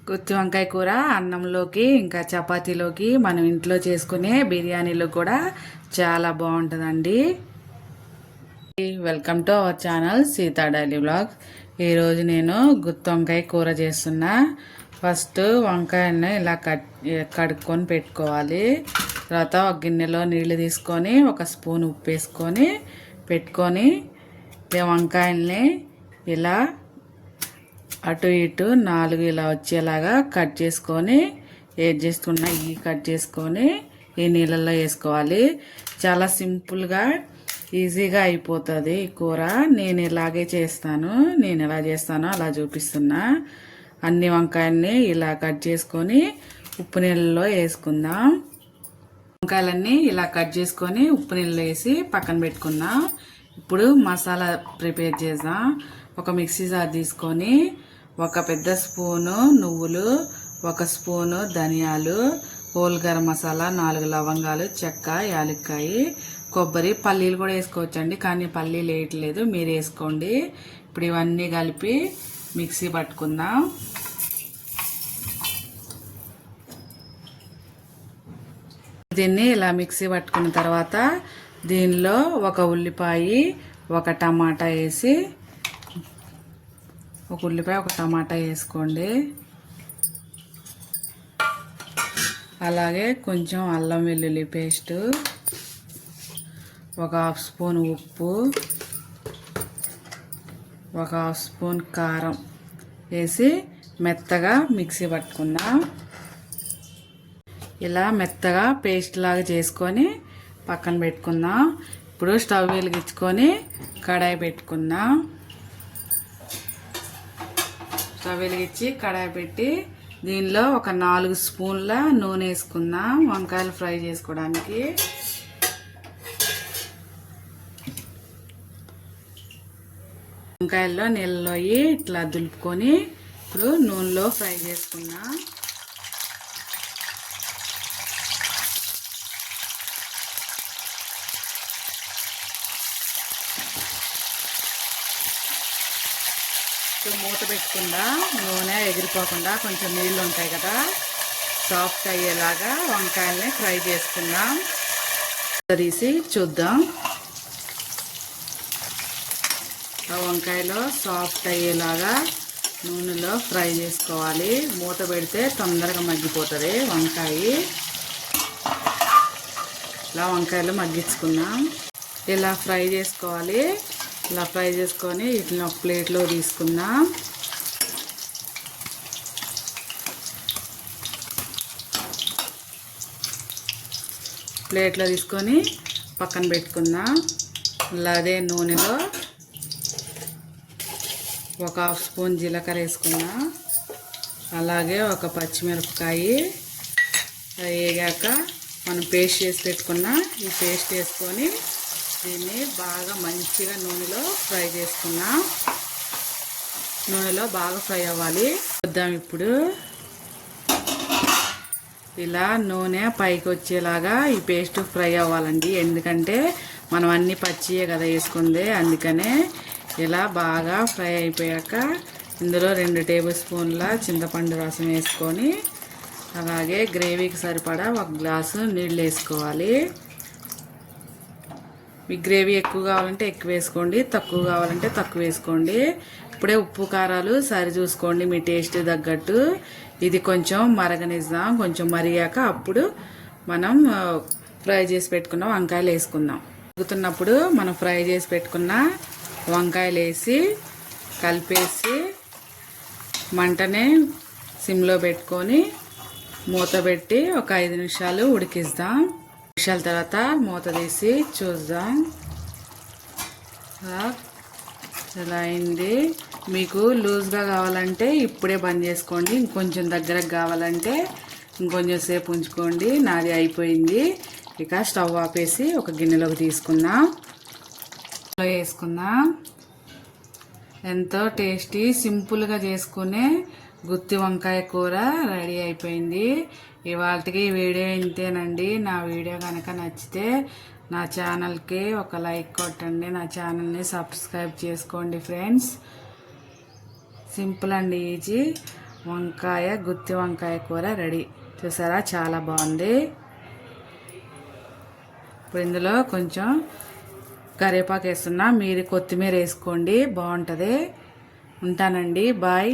గుత్తి వంకాయ కూర అన్నంలోకి ఇంకా చపాతీలోకి మనం ఇంట్లో చేసుకునే బిర్యానీలో కూడా చాలా బాగుంటుందండి. Welcome to our channel Sita daily vlogs. ఈరోజు నేను గుత్తి వంకాయ కూర చేస్తున్నా. ఫస్ట్ వంకాయని ఇలా కడుక్కొని పెట్టుకోవాలి. తర్వాత ఒక గిన్నెలో నీళ్ళు తీసుకొని ఒక స్పూన్ ఉప్పు వేసుకొని పెట్టుకొని వంకాయల్ని ఇలా అటు ఇటు 4 ఇలా వచ్చేలాగా కట్ చేసుకొని కట్ చేసుకొని ఈ నీళ్ళల్లో వేసుకోవాలి. చాలా సింపుల్గా ఈజీగా అయిపోతుంది ఈ కూర. నేను ఇలాగే చేస్తాను. నేను ఎలా చేస్తానో అలా చూపిస్తున్నా. అన్ని వంకాయల్ని ఇలా కట్ చేసుకొని ఉప్పు నీళ్ళలో వేసుకుందాం. వంకాయలన్నీ ఇలా కట్ చేసుకొని ఉప్పు నీళ్ళలో వేసి పక్కన పెట్టుకుందాం. ఇప్పుడు మసాలా ప్రిపేర్ చేద్దాం. ఒక మిక్సీ జార్ తీసుకొని ఒక పెద్ద స్పూను నువ్వులు, ఒక స్పూను ధనియాలు, హోల్ గరం మసాలా, 4 లవంగాలు, చెక్క, యాలక్కాయ, కొబ్బరి, పల్లీలు కూడా వేసుకోవచ్చండి. కానీ పల్లీలు వేయట్లేదు, మీరు వేసుకోండి. ఇప్పుడు ఇవన్నీ కలిపి మిక్సీ పట్టుకుందాం. దీన్ని ఇలా మిక్సీ పట్టుకున్న తర్వాత దీనిలో ఒక ఉల్లిపాయ, ఒక టమాటా వేసి ఒక ఉల్లిపాయ ఒక టమాటా వేసుకోండి. అలాగే కొంచెం అల్లం వెల్లుల్లి పేస్టు, ఒక హాఫ్ స్పూన్ ఉప్పు, ఒక హాఫ్ స్పూన్ కారం వేసి మెత్తగా మిక్సీ పట్టుకుందాం. ఇలా మెత్తగా పేస్ట్ లాగా చేసుకొని పక్కన పెట్టుకుందాం. ఇప్పుడు స్టవ్ వెలిగించుకొని కడాయి పెట్టుకుందాం. స్టవ్ వెలిగించి కడాయి పెట్టి దీనిలో ఒక 4 స్పూన్ల నూనె వేసుకుందాం వంకాయలు ఫ్రై చేసుకోవడానికి. వంకాయల్లో నీళ్ళలో ఇట్లా దులుపుకొని ఇప్పుడు నూనెలో ఫ్రై చేసుకుందాం. మూత పెట్టుకుండా నూనె ఎగిరిపోకుండా కొంచెం నీళ్ళు ఉంటాయి కదా, సాఫ్ట్ అయ్యేలాగా వంకాయల్ని ఫ్రై చేసుకుందాం. తీసి చూద్దాం. ఆ వంకాయలో సాఫ్ట్ అయ్యేలాగా నూనెలో ఫ్రై చేసుకోవాలి. మూత పెడితే తొందరగా మగ్గిపోతుంది వంకాయ. ఇలా వంకాయలు మగ్గించుకుందాం. ఇలా ఫ్రై చేసుకోవాలి. ఇలా ఫ్రై చేసుకొని వీటిని ఒక ప్లేట్లో తీసుకుందాం. ప్లేట్లో తీసుకొని పక్కన పెట్టుకుందాం. అదే నూనెలో ఒక హాఫ్ స్పూన్ జీలకర్ర వేసుకుందాం. అలాగే ఒక పచ్చిమిరపకాయ వేగాక మనం పేస్ట్ చేసి పెట్టుకున్న ఈ పేస్ట్ వేసుకొని దీన్ని బాగా మంచిగా నూనెలో ఫ్రై చేసుకున్నాం. నూనెలో బాగా ఫ్రై అవ్వాలి. చూద్దాం. ఇప్పుడు ఇలా నూనె పైకి వచ్చేలాగా ఈ పేస్ట్ ఫ్రై అవ్వాలండి. ఎందుకంటే మనం అన్ని పచ్చియే కదా వేసుకుంది, అందుకనే ఇలా బాగా ఫ్రై అయిపోయాక ఇందులో 2 టేబుల్ స్పూన్ల చింతపండు రసం వేసుకొని అలాగే గ్రేవీకి సరిపడా 1 గ్లాసు నీళ్ళు వేసుకోవాలి. మీకు గ్రేవీ ఎక్కువ కావాలంటే ఎక్కువ వేసుకోండి, తక్కువ కావాలంటే తక్కువ వేసుకోండి. ఇప్పుడే ఉప్పు కారాలు సరి చూసుకోండి మీ టేస్ట్ తగ్గట్టు. ఇది కొంచెం మరగనిద్దాం. కొంచెం మరిగాక అప్పుడు మనం ఫ్రై చేసి పెట్టుకున్న వంకాయలు వేసుకుందాం. మరుగుతున్నప్పుడు మనం ఫ్రై చేసి పెట్టుకున్న వంకాయలు వేసి కలిపేసి మంటనే సిమ్లో పెట్టుకొని మూత పెట్టి ఒక 5 నిమిషాలు ఉడికిద్దాం. నిమిషాల తర్వాత మూత తీసి చూద్దాం. ఇలా అయింది. మీకు లూజ్గా కావాలంటే ఇప్పుడే బంద్ చేసుకోండి. ఇంకొంచెం దగ్గరకు కావాలంటే ఇంకొంచెం సేపు ఉంచుకోండి. నాది అయిపోయింది. ఇక స్టవ్ ఆపేసి ఒక గిన్నెలోకి తీసుకుందాం. వేసుకుందాం. ఎంతో టేస్టీ సింపుల్గా చేసుకునే గుత్తి వంకాయ కూర రెడీ అయిపోయింది. ఇవాళకి వీడియో ఇంతేనండి. నా వీడియో కనుక నచ్చితే నా ఛానల్కి ఒక లైక్ కొట్టండి. నా ఛానల్ని సబ్స్క్రైబ్ చేసుకోండి ఫ్రెండ్స్. Simple and easy. గుత్తి వంకాయ కూర రెడీ. చూసారా, చాలా బాగుంది. ఇప్పుడు ఇందులో కొంచెం కరివేపాకు వేస్తున్నా, మీరు కొత్తిమీర వేసుకోండి, బాగుంటుంది. ఉంటానండి, బాయ్.